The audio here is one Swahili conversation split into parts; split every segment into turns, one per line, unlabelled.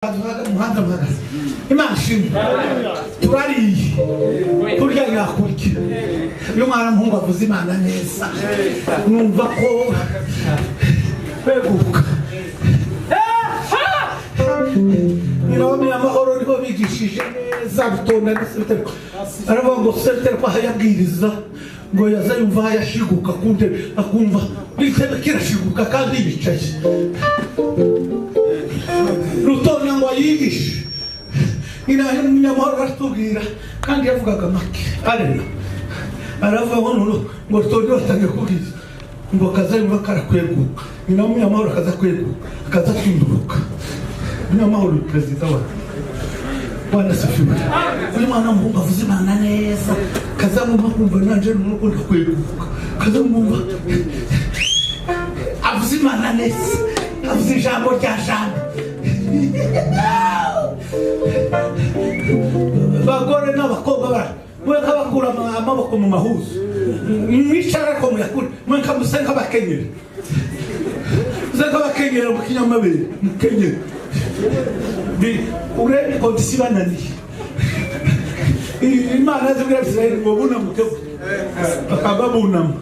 umuhanda mpagaze Imana ishimwe turariye kurya yakurya iyo mwana muhungu avuze Imana neza numva ko beguka Nirome amahoro niho bigishije neza gutonda n'isitero aravuga ngo sitero kwa yabwiriza ngo yazayumva yashiguka kunde akumva bitebe kirashiguka kandi bicaye Rutonya ngo yigishe nyamahoro aratubwira kandi yavugaga make arena aravuga ngo Rutonya watangiye kubwiriza ngo kazayumva karakweguka nyamahoro akaza kweguka akaza kwinduruka nyamahoro perezida wa Bwana sifiwe uyu mwana muhungu avuze Imana neza kazamumva kumva nanje n'urukundo kweguka kazamumva avuze Imana neza avuze ijambo rya jambo bagore n'abakobwa mweka bakura amaboko mu mahuzu mwicara ko muyakura mweka musenga bakenyera bakenyera mu kinyamabere mukenyera urebe kondisi bananiye Imana zibwira Israeli ngo bunamute bakaba bunama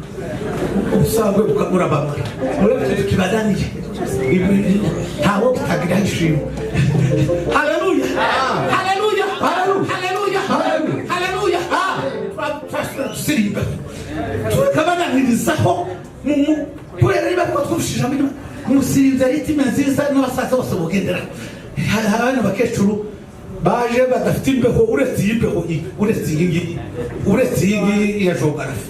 ubusabwe bukamurabamara urebe kibadaniye ntawo kitagira ishimo haleluya haleluya haleluya haleluya tusirimba tukabananirizaho kubera riba ko twushije umusirinzi aritima nziza n'abasaza bose bugendera abana bakecuru baje badafite imbeho uretse iyi ya geography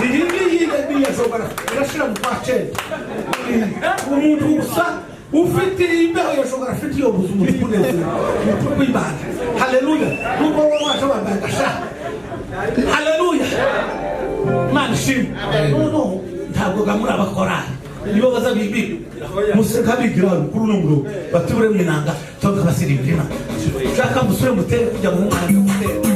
iyi ya geography irashira mu kwacenda umuntu usa ufite imbeho ya geography yobuza umuntu kunezera kw'Imana haleluya nuko waje bagasha haleluya Imana ishimwe ntabwo gamura abakorani nibo baza bibi museka bigira kuri numero batubure mwinanga toka basirimbira shaka musure mutere kujya mu mwanya